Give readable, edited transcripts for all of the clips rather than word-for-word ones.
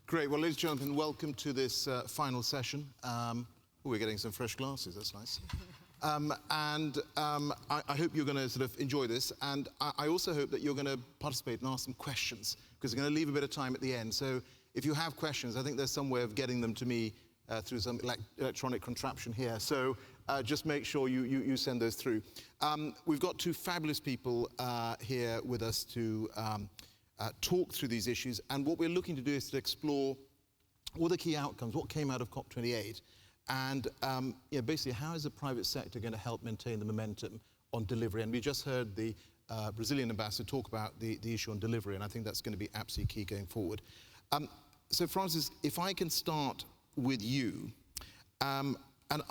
Great. Well, ladies and gentlemen, welcome to this final session. We're getting some fresh glasses. That's nice. I hope you're going to sort of enjoy this. And I also hope that you're going to participate and ask some questions, because we're going to leave a bit of time at the end. So if you have questions, I think there's some way of getting them to me through some electronic contraption here. So just make sure you send those through. We've got two fabulous people here with us to talk through these issues. And what we're looking to do is to explore all the key outcomes, what came out of COP28, and basically how is the private sector going to help maintain the momentum on delivery. And we just heard the Brazilian ambassador talk about the issue on delivery, and I think that's going to be absolutely key going forward. So Francis, if I can start with you and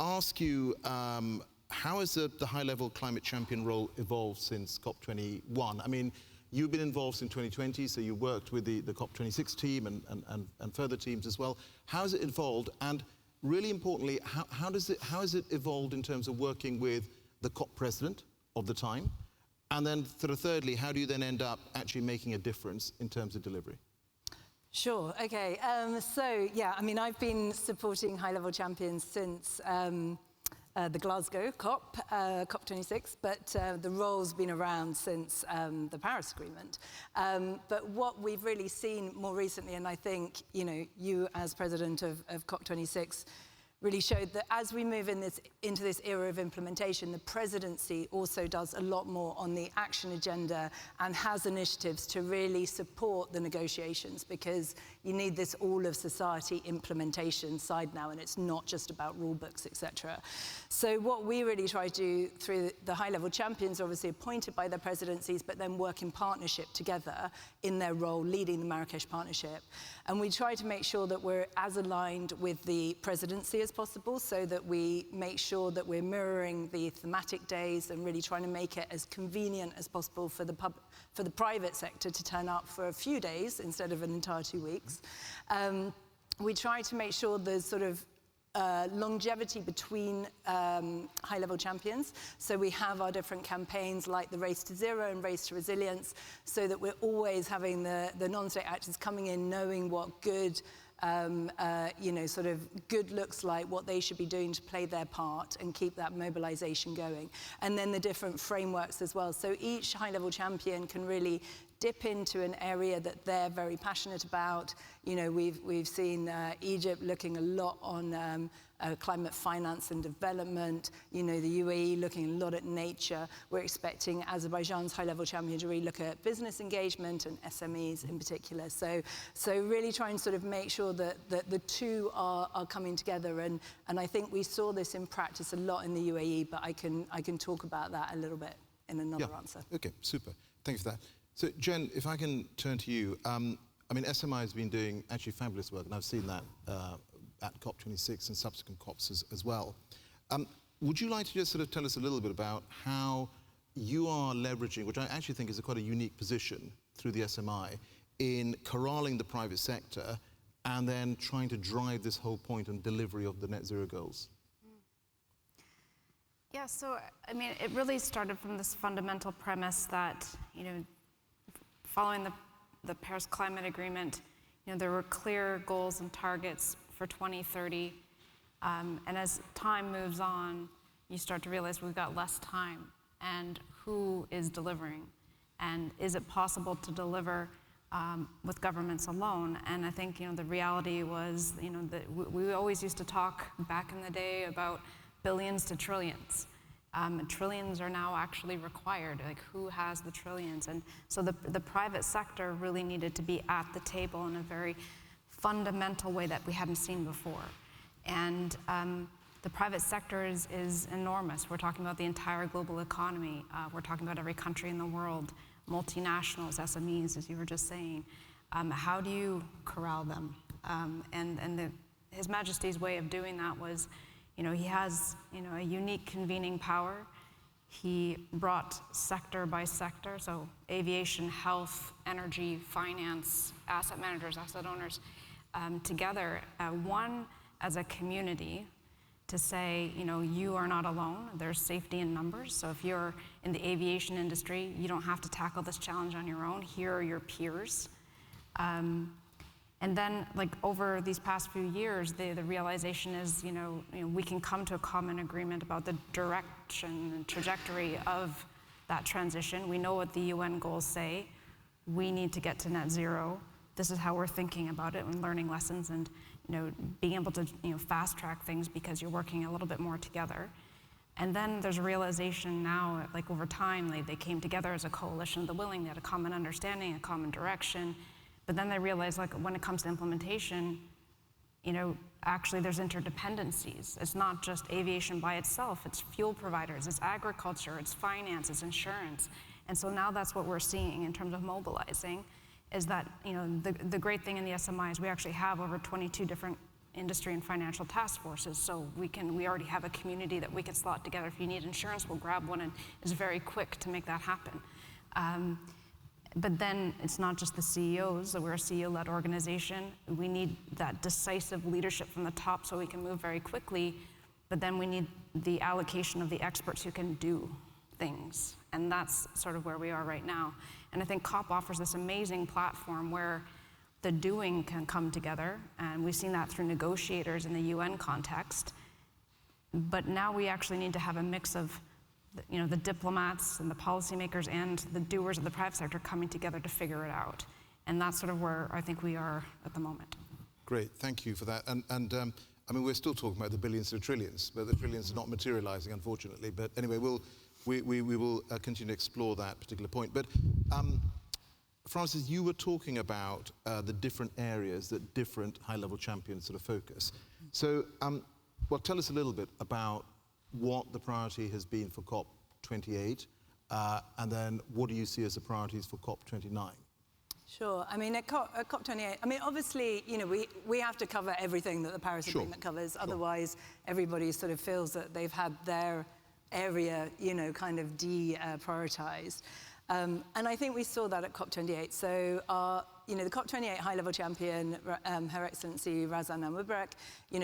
ask you, how has the high-level climate champion role evolved since COP21? I mean, you've been involved in 2020, so you worked with the COP26 team and further teams as well. How has it evolved? And really importantly, how has it evolved in terms of working with the COP president of the time? And then sort of thirdly, how do you then end up actually making a difference in terms of delivery? Sure, okay. So, yeah, I mean, I've been supporting high-level champions since the Glasgow COP, COP26, but the role's been around since the Paris Agreement. But what we've really seen more recently, and I think, you as president of COP26 really showed that as we move into this era of implementation, the presidency also does a lot more on the action agenda and has initiatives to really support the negotiations, because you need this all-of-society implementation side now, and it's not just about rule books, etc. So what we really try to do through the high-level champions, obviously appointed by their presidencies, but then work in partnership together in their role leading the Marrakesh Partnership. And we try to make sure that we're as aligned with the presidency as possible, so that we make sure that we're mirroring the thematic days and really trying to make it as convenient as possible for the private sector to turn up for a few days instead of an entire 2 weeks. We try to make sure there's sort of longevity between high-level champions. So we have our different campaigns like the Race to Zero and Race to Resilience, so that we're always having the non-state actors coming in knowing what good sort of good looks like, what they should be doing to play their part and keep that mobilization going. And then the different frameworks as well. So each high-level champion can really dip into an area that they're very passionate about. We've seen Egypt looking a lot on climate finance and development. The UAE looking a lot at nature. We're expecting Azerbaijan's high-level champion to really look at business engagement and SMEs in particular. So really try and sort of make sure that the two are coming together. And I think we saw this in practice a lot in the UAE, but I can talk about that a little bit in another answer. Okay, super. Thanks for that. So, Jen, if I can turn to you. I mean, SMI has been doing actually fabulous work, and I've seen that at COP26 and subsequent COPs as well. Would you like to just sort of tell us a little bit about how you are leveraging, which I actually think is quite a unique position through the SMI, in corralling the private sector and then trying to drive this whole point on delivery of the net zero goals? Yeah, so, I mean, it really started from this fundamental premise that, following the Paris Climate Agreement, there were clear goals and targets for 2030. And as time moves on, you start to realize we've got less time. And who is delivering? And is it possible to deliver with governments alone? And I think, the reality was, that we always used to talk back in the day about billions to trillions. Trillions are now actually required. Like, who has the trillions? And so the private sector really needed to be at the table in a very fundamental way that we hadn't seen before. And the private sector is enormous. We're talking about the entire global economy. We're talking about every country in the world, multinationals, SMEs, as you were just saying. How do you corral them? His Majesty's way of doing that was, he has, a unique convening power. He brought sector by sector, so aviation, health, energy, finance, asset managers, asset owners, together, one as a community, to say, you are not alone. There's safety in numbers. So if you're in the aviation industry, you don't have to tackle this challenge on your own. Here are your peers. And then, like, over these past few years, the realization is, we can come to a common agreement about the direction and trajectory of that transition. We know what the UN goals say. We need to get to net zero. This is how we're thinking about it and learning lessons and, being able to, fast track things because you're working a little bit more together. And then there's a realization now, like over time, they came together as a coalition of the willing. They had a common understanding, a common direction. But then they realized, like, when it comes to implementation, actually there's interdependencies. It's not just aviation by itself. It's fuel providers, it's agriculture, it's finance, it's insurance. And so now that's what we're seeing in terms of mobilizing, is that, the great thing in the SMI is we actually have over 22 different industry and financial task forces. So we already have a community that we can slot together. If you need insurance, we'll grab one, and it's very quick to make that happen. But then it's not just the CEOs, so we're a CEO-led organization. We need that decisive leadership from the top so we can move very quickly, but then we need the allocation of the experts who can do things. And that's sort of where we are right now. And I think COP offers this amazing platform where the doing can come together, and we've seen that through negotiators in the UN context. But now we actually need to have a mix of the diplomats and the policymakers and the doers of the private sector coming together to figure it out. And that's sort of where I think we are at the moment. Great, thank you for that. And I mean, we're still talking about the billions to trillions, but the trillions are not materializing, unfortunately. But anyway, we will continue to explore that particular point. But Francis, you were talking about the different areas that different high-level champions sort of focus. So, well, tell us a little bit about what the priority has been for COP28, and then what do you see as the priorities for COP29? Sure. I mean, at COP28, I mean, obviously, we have to cover everything that the Paris Agreement covers. Sure. Otherwise, everybody sort of feels that they've had their area, kind of deprioritized. And I think we saw that at COP28. So, the COP28 high-level champion, Her Excellency Razan Al Mubarak,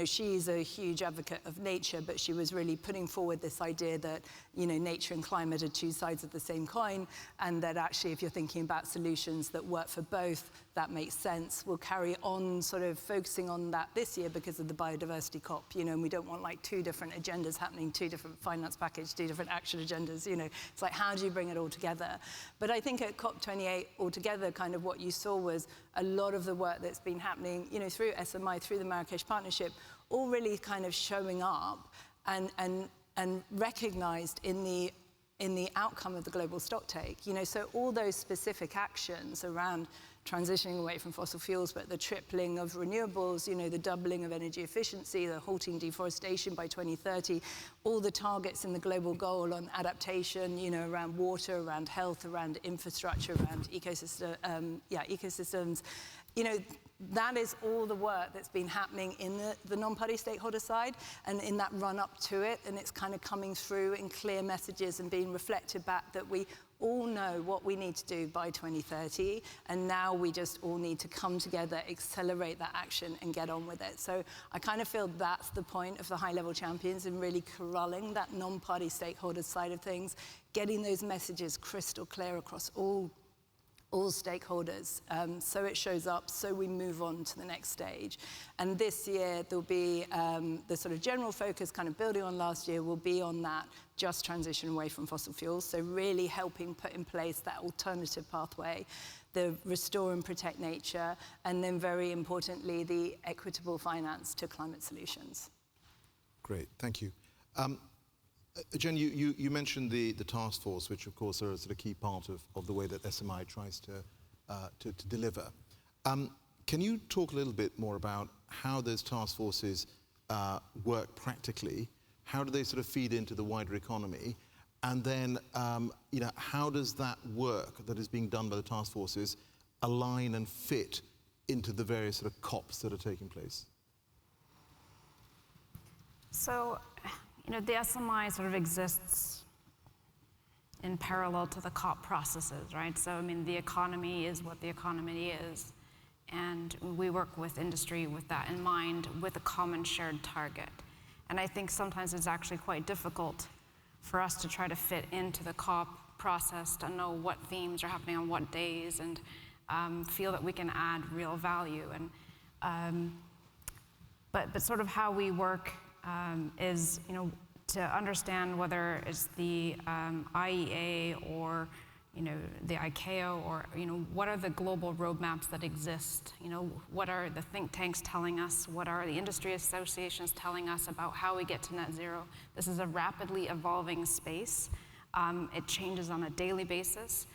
she's a huge advocate of nature, but she was really putting forward this idea that, nature and climate are two sides of the same coin, and that actually, if you're thinking about solutions that work for both, that makes sense. We'll carry on sort of focusing on that this year because of the biodiversity COP, and we don't want like two different agendas happening, two different finance packages, two different action agendas, It's like, how do you bring it all together? But I think at COP28 altogether, kind of what you saw was a lot of the work that's been happening, through SMI, through the Marrakesh Partnership, all really kind of showing up and recognized in the outcome of the global stocktake. So all those specific actions around transitioning away from fossil fuels, but the tripling of renewables, the doubling of energy efficiency, the halting deforestation by 2030, all the targets in the global goal on adaptation, around water, around health, around infrastructure, around ecosystems, that is all the work that's been happening in the non-party stakeholder side and in that run up to it, and it's kind of coming through in clear messages and being reflected back that we all know what we need to do by 2030, and now we just all need to come together, accelerate that action, and get on with it. So I kind of feel that's the point of the high-level champions, and really corralling that non-party stakeholder side of things, getting those messages crystal clear across all stakeholders, so it shows up, so we move on to the next stage. And this year, there'll be the sort of general focus, kind of building on last year, will be on that just transition away from fossil fuels, so really helping put in place that alternative pathway, the restore and protect nature, and then very importantly, the equitable finance to climate solutions. Great, thank you. Jen, you mentioned the task force, which of course are a sort of key part of the way that SMI tries to deliver. Can you talk a little bit more about how those task forces work practically? How do they sort of feed into the wider economy? And then, how does that work that is being done by the task forces align and fit into the various sort of COPs that are taking place? So, the SMI sort of exists in parallel to the COP processes, right? So, the economy is what the economy is, and we work with industry with that in mind, with a common shared target. And I think sometimes it's actually quite difficult for us to try to fit into the COP process to know what themes are happening on what days, and feel that we can add real value. And but sort of how we work is, to understand whether it's the IEA or the ICAO, or what are the global roadmaps that exist? What are the think tanks telling us? What are the industry associations telling us about how we get to net zero? This is a rapidly evolving space. It changes on a daily basis.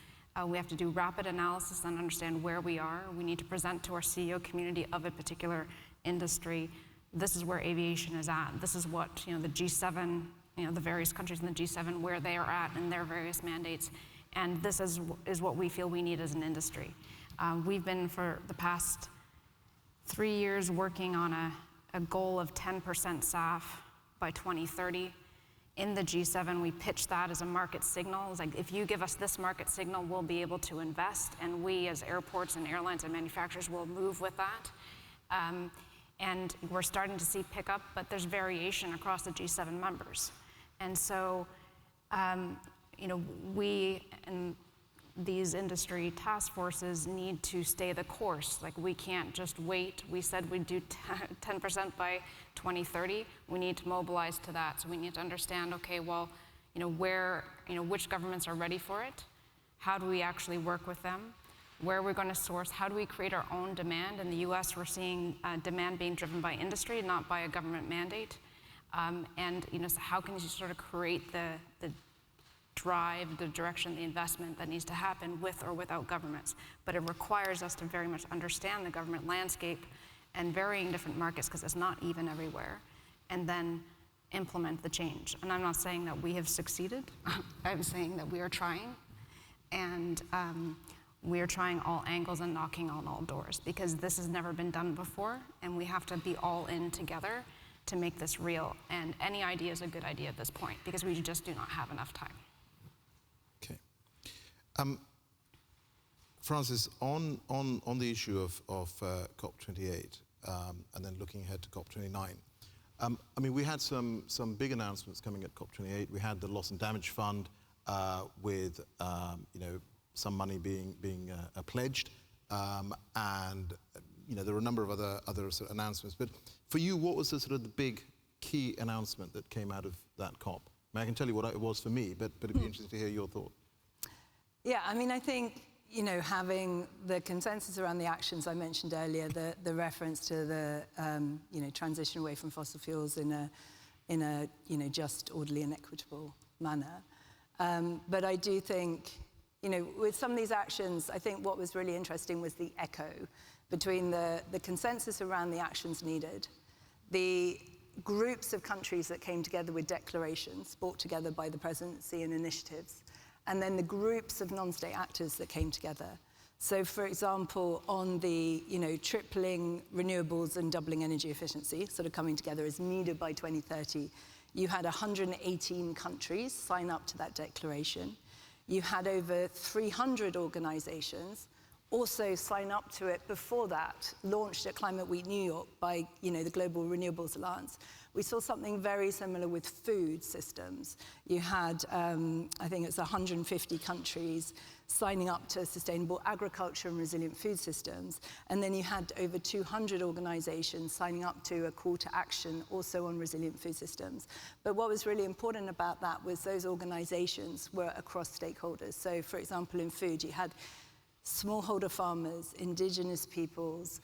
We have to do rapid analysis and understand where we are. We need to present to our CEO community of a particular industry. This is where aviation is at. This is what the G7, the various countries in the G7, where they are at in their various mandates. And this is what we feel we need as an industry. We've been, for the past 3 years, working on a goal of 10% SAF by 2030. In the G7, we pitched that as a market signal. It's like, if you give us this market signal, we'll be able to invest, and we as airports and airlines and manufacturers will move with that. And we're starting to see pickup, but there's variation across the G7 members. And so, we and these industry task forces need to stay the course. Like, we can't just wait. We said we'd do 10% by 2030. We need to mobilize to that. So we need to understand, okay, well, which governments are ready for it? How do we actually work with them? Where are we going to source? How do we create our own demand? In the US, we're seeing demand being driven by industry, not by a government mandate. So how can you sort of create the drive, the direction, the investment that needs to happen with or without governments? But it requires us to very much understand the government landscape and varying different markets, because it's not even everywhere, and then implement the change. And I'm not saying that we have succeeded. I'm saying that we are trying, and we are trying all angles and knocking on all doors, because this has never been done before, and we have to be all in together to make this real. And any idea is a good idea at this point, because we just do not have enough time. Okay. Francis, on the issue of COP28, and then looking ahead to COP29, we had some big announcements coming at COP28. We had the Loss and Damage Fund with some money being pledged, and there were a number of other sort of announcements. But for you, what was the sort of the big key announcement that came out of that COP? I can tell you what it was for me, but it'd be interesting to hear your thought. Yeah, I think having the consensus around the actions I mentioned earlier, the reference to the transition away from fossil fuels in a just, orderly, and equitable manner. But I do think, with some of these actions, I think what was really interesting was the echo between the consensus around the actions needed, the groups of countries that came together with declarations brought together by the presidency and initiatives, and then the groups of non-state actors that came together. So, for example, on the tripling renewables and doubling energy efficiency, sort of coming together as needed by 2030, you had 118 countries sign up to that declaration. You had over 300 organizations also sign up to it before that, launched at Climate Week New York by the Global Renewables Alliance. We saw something very similar with food systems. You had, I think it's 150 countries signing up to sustainable agriculture and resilient food systems. And then you had over 200 organizations signing up to a call to action also on resilient food systems. But what was really important about that was those organizations were across stakeholders. So, for example, in food, you had smallholder farmers, indigenous peoples,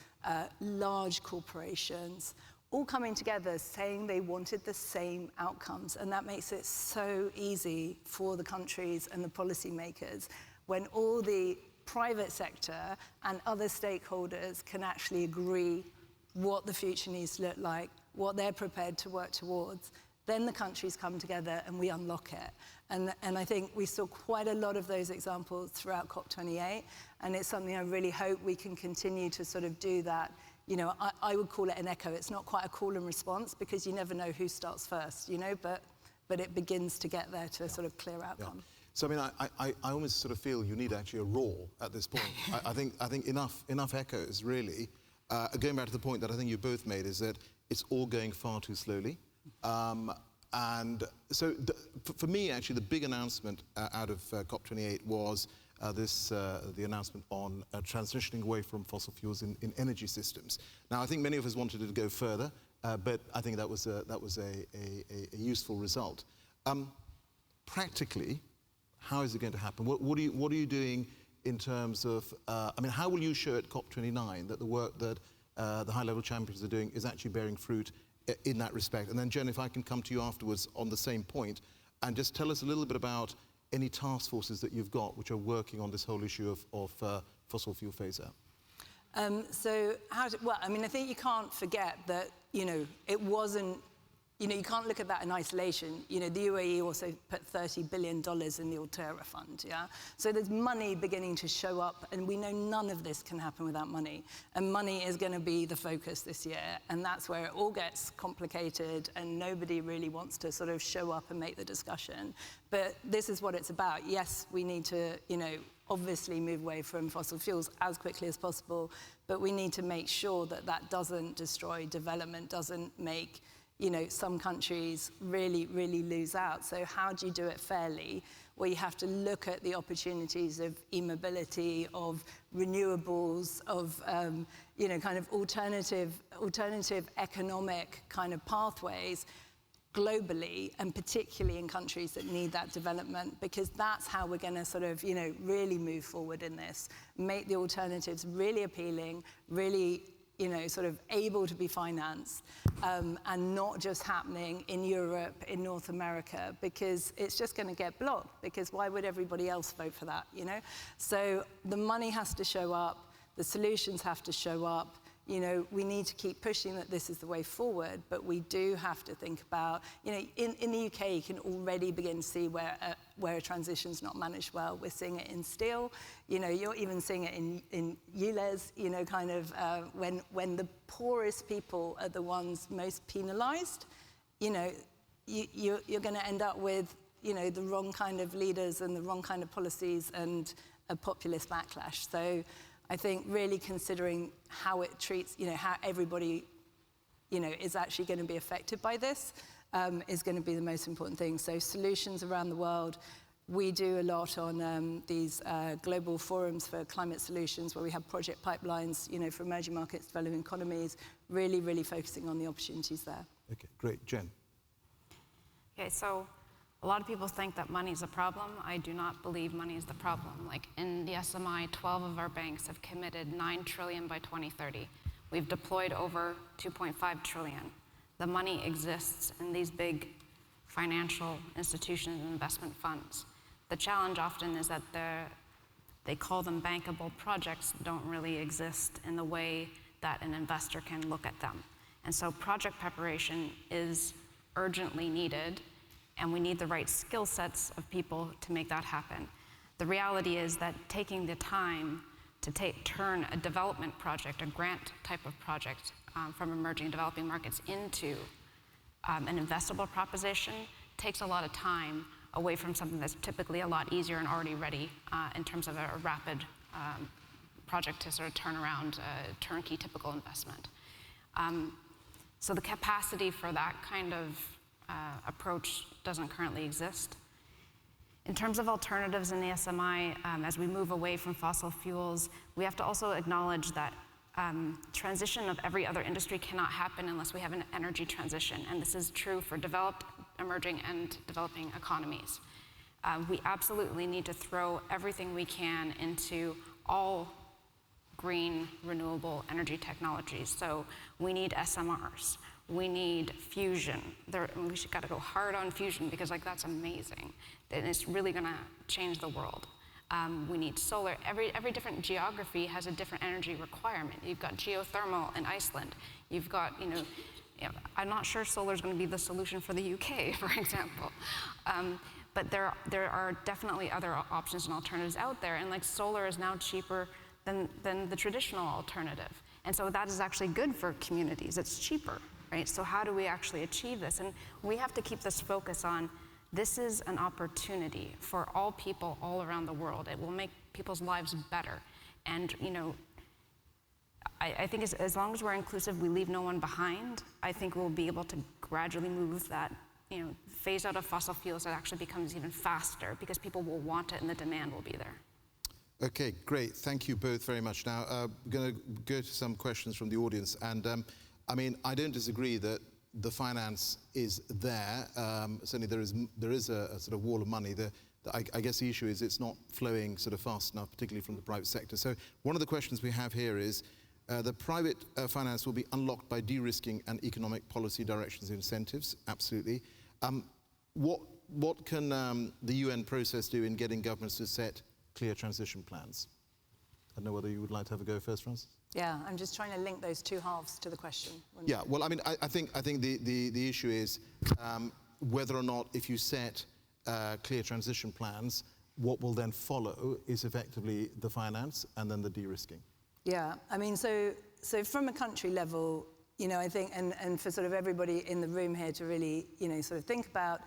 large corporations, all coming together saying they wanted the same outcomes. And that makes it so easy for the countries and the policymakers when all the private sector and other stakeholders can actually agree what the future needs to look like, what they're prepared to work towards. Then the countries come together and we unlock it. And I think we saw quite a lot of those examples throughout COP28, and it's something I really hope we can continue to sort of do that. I would call it an echo. It's not quite a call and response, because you never know who starts first, but it begins to get there to a sort of clear outcome. Yeah. So I almost sort of feel you need actually a roar at this point. I think enough echoes, really. Going back to the point that I think you both made, is that it's all going far too slowly. And so for me, actually, the big announcement out of COP28 was the announcement on transitioning away from fossil fuels in energy systems. Now, I think many of us wanted it to go further, but I think that was a useful result. Practically, how is it going to happen? What are you doing in terms of, I mean, how will you show at COP29 that the work that the high-level champions are doing is actually bearing fruit in that respect? And then, Jen, if I can come to you afterwards on the same point, and just tell us a little bit about any task forces that you've got which are working on this whole issue of fossil fuel phase-out. Well, I mean, I think you can't forget that, it wasn't, you can't look at that in isolation. The UAE also put $30 billion in the Altera Fund, yeah? So there's money beginning to show up, and we know none of this can happen without money. And money is going to be the focus this year, and that's where it all gets complicated, and nobody really wants to sort of show up and make the discussion. But this is what it's about. Yes, we need to, obviously move away from fossil fuels as quickly as possible, but we need to make sure that that doesn't destroy development, doesn't make some countries really, really lose out. So how do you do it fairly? Well, you have to look at the opportunities of e-mobility, of renewables, of, kind of alternative economic kind of pathways globally, and particularly in countries that need that development, because that's how we're going to sort of, really move forward in this. Make the alternatives really appealing, really sort of able to be financed, and not just happening in Europe, in North America, because it's just going to get blocked, because why would everybody else vote for that, So the money has to show up, the solutions have to show up. We need to keep pushing that this is the way forward, but we do have to think about, in the UK, you can already begin to see where a transition's not managed well. We're seeing it in steel, you're even seeing it in ULEZ, kind of when the poorest people are the ones most penalized, you're going to end up with, the wrong kind of leaders and the wrong kind of policies and a populist backlash. So I think really considering how it treats, how everybody, is actually going to be affected by this is going to be the most important thing. So solutions around the world. We do a lot on these global forums for climate solutions where we have project pipelines, for emerging markets, developing economies, really, really focusing on the opportunities there. Okay, great. Jen. Okay, so a lot of people think that money is a problem. I do not believe money is the problem. Like in the SMI, 12 of our banks have committed $9 trillion by 2030. We've deployed over $2.5 trillion. The money exists in these big financial institutions and investment funds. The challenge often is that they call them bankable projects, don't really exist in the way that an investor can look at them. And so project preparation is urgently needed, and we need the right skill sets of people to make that happen. The reality is that taking the time to turn a development project, a grant type of project from emerging and developing markets into an investable proposition takes a lot of time away from something that's typically a lot easier and already ready in terms of a rapid project to sort of turn around a turnkey typical investment. So the capacity for that kind of approach doesn't currently exist. In terms of alternatives in the SMI, as we move away from fossil fuels, we have to also acknowledge that transition of every other industry cannot happen unless we have an energy transition, and this is true for developed, emerging, and developing economies. We absolutely need to throw everything we can into all green, renewable energy technologies. So we need SMRs. We need fusion. We got to go hard on fusion because that's amazing. And it's really going to change the world. We need solar. Every different geography has a different energy requirement. You've got geothermal in Iceland. You've got, I'm not sure solar is going to be the solution for the UK, for example. But there are definitely other options and alternatives out there. And solar is now cheaper than the traditional alternative. And so that is actually good for communities. It's cheaper. Right? So how do we actually achieve this? And we have to keep this focus on this is an opportunity for all people all around the world. It will make people's lives better. And I think as long as we're inclusive, we leave no one behind, I think we'll be able to gradually move that phase out of fossil fuels that actually becomes even faster because people will want it and the demand will be there. Okay, great. Thank you both very much. Now, I'm going to go to some questions from the audience. And I mean, I don't disagree that the finance is there. Certainly there is a sort of wall of money. I guess the issue is it's not flowing sort of fast enough, particularly from the private sector. So one of the questions we have here is, the private finance will be unlocked by de-risking and economic policy directions and incentives. Absolutely. What can the UN process do in getting governments to set clear transition plans? I don't know whether you would like to have a go first, Francis? Yeah, I'm just trying to link those two halves to the question. Yeah, well, I mean, I think the issue is whether or not, if you set clear transition plans, what will then follow is effectively the finance and then the de-risking. Yeah, I mean, so from a country level, you know, I think, and for sort of everybody in the room here to really, you know, sort of think about,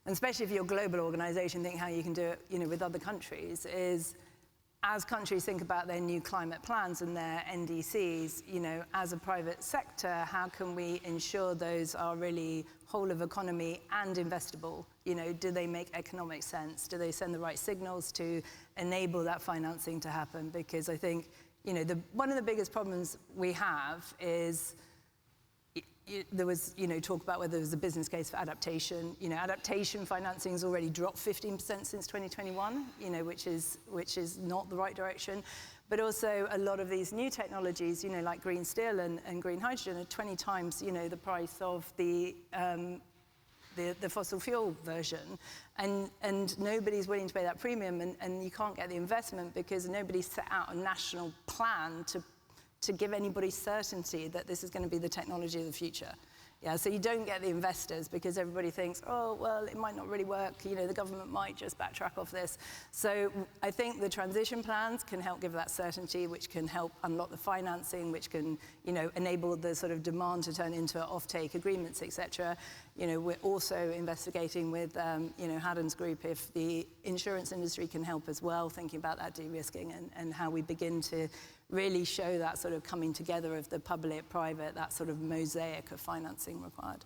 and especially if you're a global organization, think how you can do it, you know, with other countries, is as countries think about their new climate plans and their NDCs, you know, as a private sector, how can we ensure those are really whole of economy and investable? You know, do they make economic sense? Do they send the right signals to enable that financing to happen? Because I think, you know, one of the biggest problems we have is there was, you know, talk about whether there was a business case for adaptation. You know, adaptation financing has already dropped 15% since 2021, you know, which is not the right direction. But also a lot of these new technologies, you know, like green steel and green hydrogen are 20 times, you know, the price of the fossil fuel version. And nobody's willing to pay that premium, and you can't get the investment because nobody's set out a national plan to give anybody certainty that this is going to be the technology of the future. Yeah, so you don't get the investors because everybody thinks, oh, well, it might not really work. You know, the government might just backtrack off this. So I think the transition plans can help give that certainty, which can help unlock the financing, which can, you know, enable the sort of demand to turn into offtake agreements, et cetera. You know, we're also investigating with, you know, Haddon's group if the insurance industry can help as well, thinking about that de-risking and how we begin to really show that sort of coming together of the public-private, that sort of mosaic of financing required.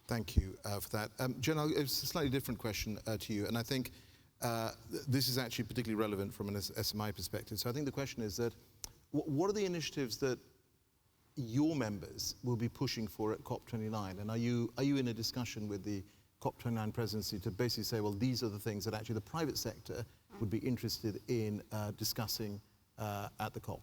Thank you for that. Jen, it's a slightly different question to you, and I think this is actually particularly relevant from an SMI perspective. So I think the question is that, what are the initiatives that your members will be pushing for at COP29? And are you in a discussion with the COP29 presidency to basically say, well, these are the things that actually the private sector would be interested in discussing at the COP?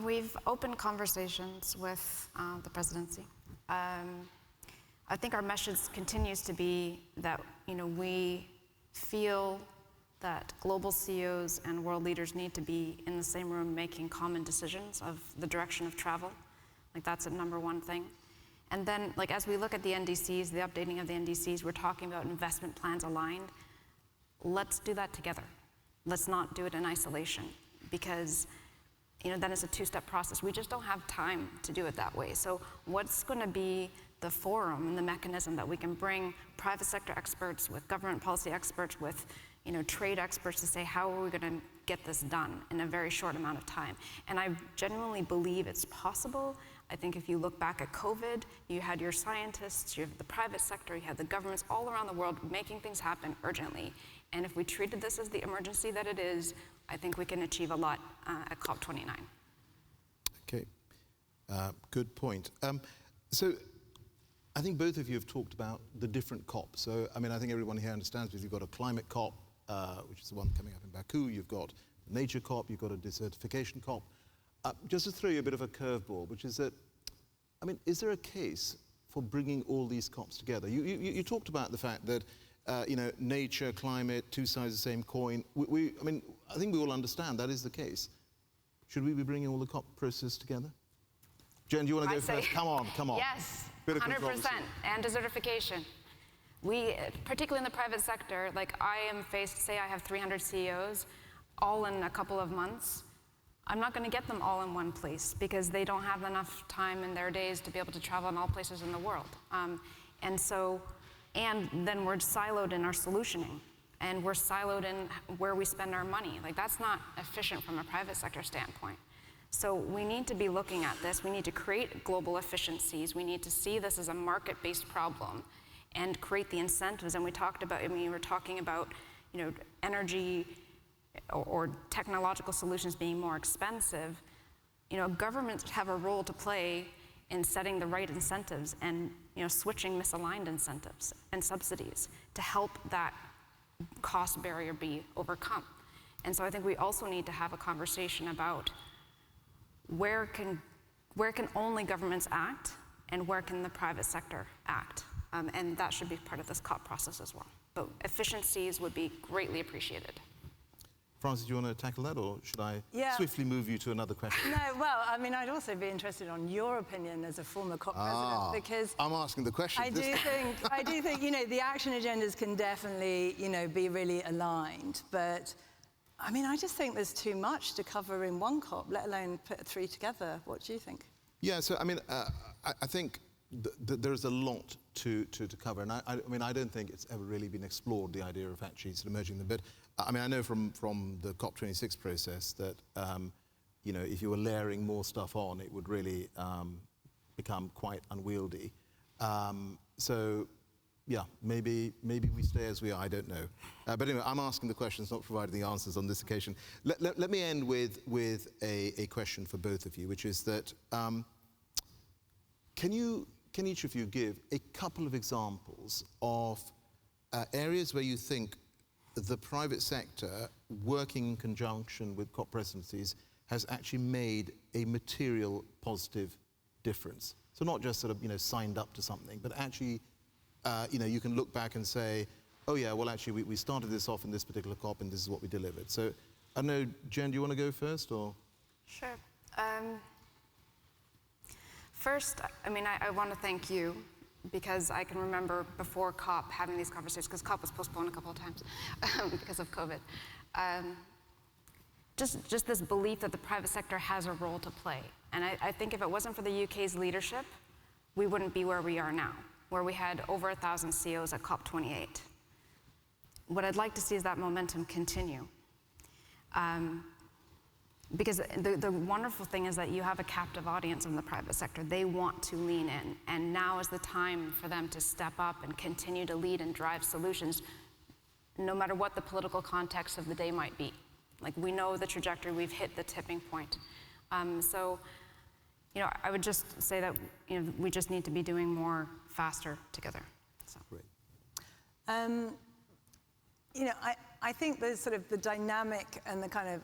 We've opened conversations with the presidency. I think our message continues to be that, you know, we feel that global CEOs and world leaders need to be in the same room making common decisions of the direction of travel. Like, that's a number one thing. And then, like, as we look at the NDCs, the updating of the NDCs, we're talking about investment plans aligned. Let's do that together. Let's not do it in isolation, because, you know, then it's a two-step process. We just don't have time to do it that way. So what's going to be the forum and the mechanism that we can bring private sector experts with government policy experts with, you know, trade experts to say, how are we going to get this done in a very short amount of time? And I genuinely believe it's possible. I think if you look back at COVID, you had your scientists, you have the private sector, you had the governments all around the world making things happen urgently. And if we treated this as the emergency that it is, I think we can achieve a lot at COP29. Okay, good point. So I think both of you have talked about the different COPs. So, I mean, I think everyone here understands because you've got a climate COP, which is the one coming up in Baku, you've got a nature COP, you've got a desertification COP. Just to throw you a bit of a curveball, which is that, I mean, is there a case for bringing all these COPs together? You talked about the fact that, you know, nature, climate, two sides of the same coin. I mean, I think we all understand that is the case. Should we be bringing all the COP process together? Jen, do you want to go first? Come on. Yes, 100%, and desertification. We, particularly in the private sector, like I am faced, say I have 300 CEOs, all in a couple of months. I'm not going to get them all in one place because they don't have enough time in their days to be able to travel in all places in the world. And then we're siloed in our solutioning, and we're siloed in where we spend our money. Like, that's not efficient from a private sector standpoint. So we need to be looking at this. We need to create global efficiencies. We need to see this as a market-based problem and create the incentives. And we talked about, I mean, we're talking about, you know, energy or technological solutions being more expensive, governments have a role to play in setting the right incentives and switching misaligned incentives and subsidies to help that cost barrier be overcome. And so I think we also need to have a conversation about where can only governments act and where can the private sector act. And that should be part of this COP process as well. But efficiencies would be greatly appreciated. Frances, do you want to tackle that, or should I swiftly move you to another question? No, well, I mean, I'd also be interested on your opinion as a former COP president, because I'm asking the question. I do think, the action agendas can definitely, be really aligned, but I mean, I just think there's too much to cover in one COP, let alone put three together. What do you think? Yeah, so I mean, I think there's a lot to cover, and I mean, I don't think it's ever really been explored, the idea of actually sort of merging them. But I mean, I know from the COP26 process that if you were layering more stuff on, it would really become quite unwieldy. So yeah, maybe we stay as we are. I don't know. But anyway, I'm asking the questions, not providing the answers on this occasion. Let me end with a question for both of you, which is that can each of you give a couple of examples of areas where you think the private sector, working in conjunction with COP presidencies, has actually made a material positive difference? So not just sort of signed up to something, but actually you can look back and say, oh yeah, well actually we started this off in this particular COP and this is what we delivered. So I don't know, Jen, do you want to go first, or? Sure. First, I mean, I want to thank you, because I can remember before COP having these conversations, because COP was postponed a couple of times because of COVID. Just this belief that the private sector has a role to play. And I think if it wasn't for the UK's leadership, we wouldn't be where we are now, where we had over 1,000 CEOs at COP28. What I'd like to see is that momentum continue. Because the wonderful thing is that you have a captive audience in the private sector. They want to lean in, and now is the time for them to step up and continue to lead and drive solutions, no matter what the political context of the day might be. Like, we know the trajectory, we've hit the tipping point. So, I would just say that we just need to be doing more faster together. So. Great. I think there's sort of the dynamic and the kind of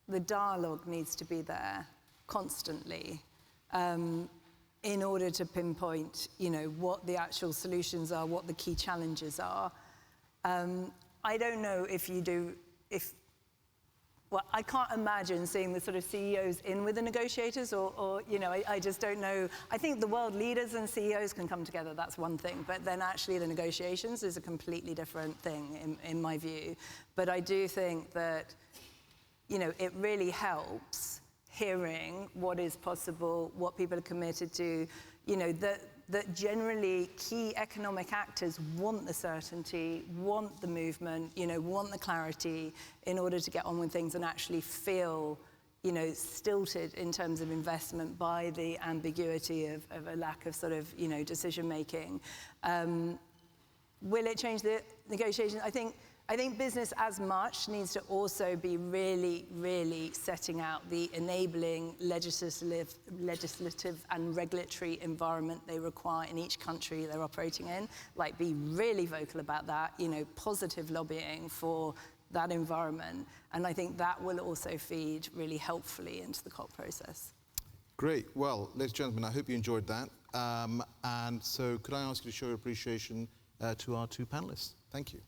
the dialogue needs to be there constantly in order to pinpoint, what the actual solutions are, what the key challenges are. I don't know well, I can't imagine seeing the sort of CEOs in with the negotiators, or I just don't know. I think the world leaders and CEOs can come together, that's one thing, but then actually the negotiations is a completely different thing in my view. But I do think that it really helps hearing what is possible, what people are committed to, that generally key economic actors want the certainty, want the movement, want the clarity in order to get on with things and actually feel, stilted in terms of investment by the ambiguity of a lack of sort of, decision making. Will it change the negotiations? I think business as much needs to also be really, really setting out the enabling legislative and regulatory environment they require in each country they're operating in. Like, be really vocal about that, positive lobbying for that environment. And I think that will also feed really helpfully into the COP process. Great. Well, ladies and gentlemen, I hope you enjoyed that. And so could I ask you to show your appreciation to our two panelists? Thank you.